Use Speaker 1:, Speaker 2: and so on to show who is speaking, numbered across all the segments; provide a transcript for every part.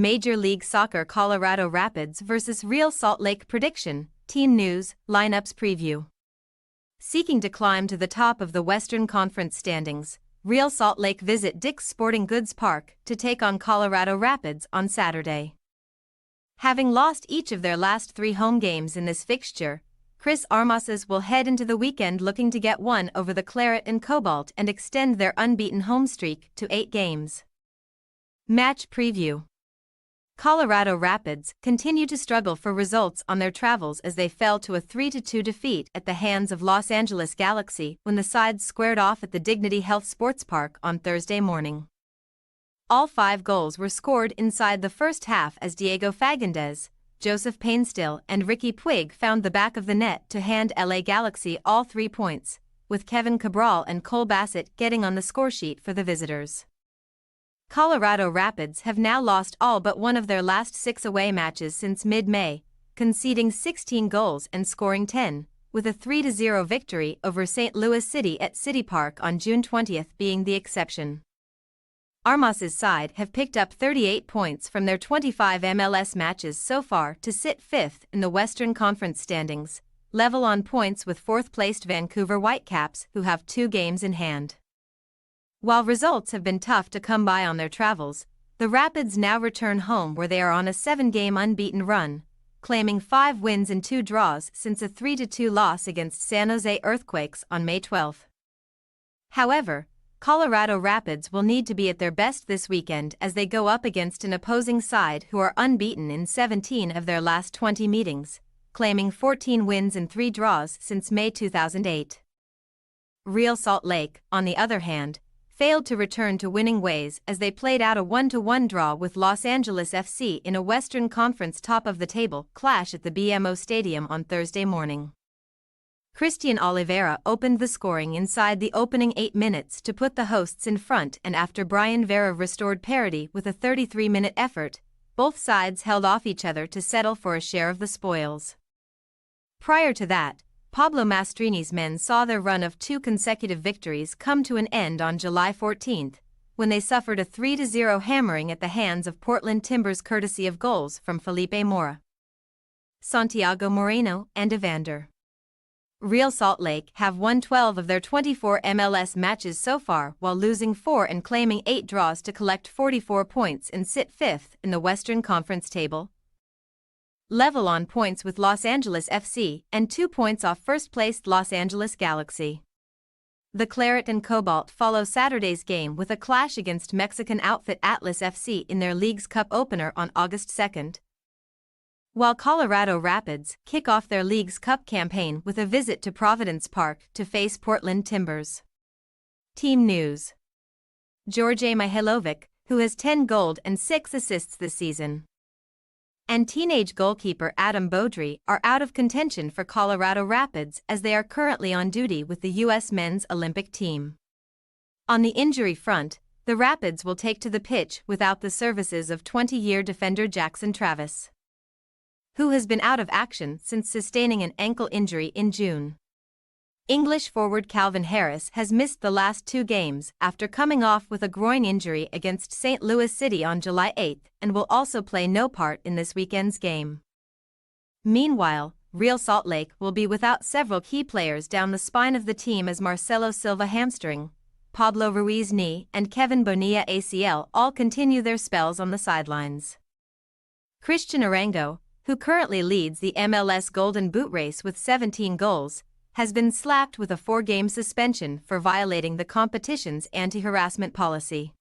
Speaker 1: Major League Soccer Colorado Rapids vs. Real Salt Lake prediction, team news, lineups preview. Seeking to climb to the top of the Western Conference standings, Real Salt Lake visit Dick's Sporting Goods Park to take on Colorado Rapids on Saturday. Having lost each of their last 3 home games in this fixture, Chris Armases will head into the weekend looking to get one over the Claret and Cobalt and extend their unbeaten home streak to 8 games. Match preview. Colorado Rapids continue to struggle for results on their travels as they fell to a 3-2 defeat at the hands of Los Angeles Galaxy when the sides squared off at the Dignity Health Sports Park on Thursday morning. All 5 goals were scored inside the first half as Diego Fagundez, Joseph Painstill and Ricky Puig found the back of the net to hand LA Galaxy all 3 points, with Kevin Cabral and Cole Bassett getting on the scoresheet for the visitors. Colorado Rapids have now lost all but one of their last 6 away matches since mid-May, conceding 16 goals and scoring 10, with a 3-0 victory over St. Louis City at City Park on June 20 being the exception. Armas' side have picked up 38 points from their 25 MLS matches so far to sit 5th in the Western Conference standings, level on points with 4th-placed Vancouver Whitecaps who have 2 games in hand. While results have been tough to come by on their travels, the Rapids now return home where they are on a 7-game unbeaten run, claiming 5 wins and 2 draws since a 3-2 loss against San Jose Earthquakes on May 12. However, Colorado Rapids will need to be at their best this weekend as they go up against an opposing side who are unbeaten in 17 of their last 20 meetings, claiming 14 wins and 3 draws since May 2008. Real Salt Lake, on the other hand, failed to return to winning ways as they played out a 1-1 draw with Los Angeles FC in a Western Conference top-of-the-table clash at the BMO Stadium on Thursday morning. Christian Oliveira opened the scoring inside the opening 8 minutes to put the hosts in front, and after Brian Vera restored parity with a 33-minute effort, both sides held off each other to settle for a share of the spoils. Prior to that, Pablo Mastrini's men saw their run of 2 consecutive victories come to an end on July 14, when they suffered a 3-0 hammering at the hands of Portland Timbers courtesy of goals from Felipe Mora, Santiago Moreno and Evander. Real Salt Lake have won 12 of their 24 MLS matches so far while losing 4 and claiming 8 draws to collect 44 points and sit 5th in the Western Conference table, level on points with Los Angeles FC and 2 points off first-placed Los Angeles Galaxy. The Claret and Cobalt follow Saturday's game with a clash against Mexican outfit Atlas FC in their League's Cup opener on August 2, while Colorado Rapids kick off their League's Cup campaign with a visit to Providence Park to face Portland Timbers. Team news. Djordje Mihailovic, who has 10 goals and 6 assists this season, and teenage goalkeeper Adam Beaudry are out of contention for Colorado Rapids as they are currently on duty with the U.S. men's Olympic team. On the injury front, the Rapids will take to the pitch without the services of 20-year defender Jackson Travis, who has been out of action since sustaining an ankle injury in June. English forward Calvin Harris has missed the last 2 games after coming off with a groin injury against St. Louis City on July 8 and will also play no part in this weekend's game. Meanwhile, Real Salt Lake will be without several key players down the spine of the team as Marcelo Silva hamstring, Pablo Ruiz knee and Kevin Bonilla ACL all continue their spells on the sidelines. Christian Arango, who currently leads the MLS Golden Boot race with 17 goals, has been slapped with a 4-game suspension for violating the competition's anti-harassment policy.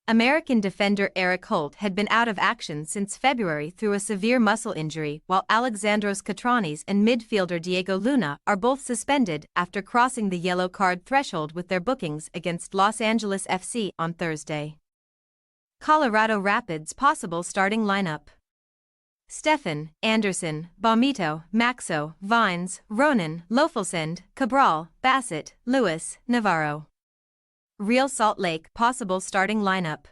Speaker 1: American defender Eric Holt had been out of action since February through a severe muscle injury, while Alexandros Katranis and midfielder Diego Luna are both suspended after crossing the yellow card threshold with their bookings against Los Angeles FC on Thursday. Colorado Rapids possible starting lineup: Stefan, Anderson, Bomito, Maxo, Vines, Ronan, Lofelsend, Cabral, Bassett, Lewis, Navarro. Real Salt Lake possible starting lineup: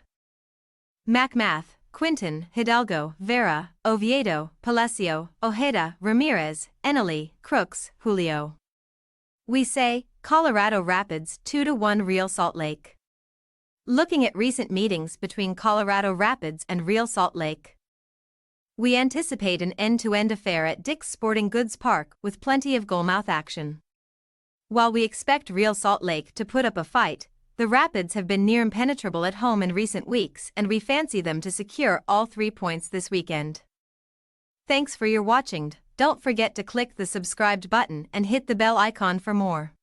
Speaker 1: McMath, Quinton, Hidalgo, Vera, Oviedo, Palacio, Ojeda, Ramirez, Eneli, Crooks, Julio. We say, Colorado Rapids 2-1 Real Salt Lake. Looking at recent meetings between Colorado Rapids and Real Salt Lake, we anticipate an end-to-end affair at Dick's Sporting Goods Park with plenty of goalmouth action. While we expect Real Salt Lake to put up a fight, the Rapids have been near impenetrable at home in recent weeks, and we fancy them to secure all 3 points this weekend. Thanks for your watching. Don't forget to click the subscribed button and hit the bell icon for more.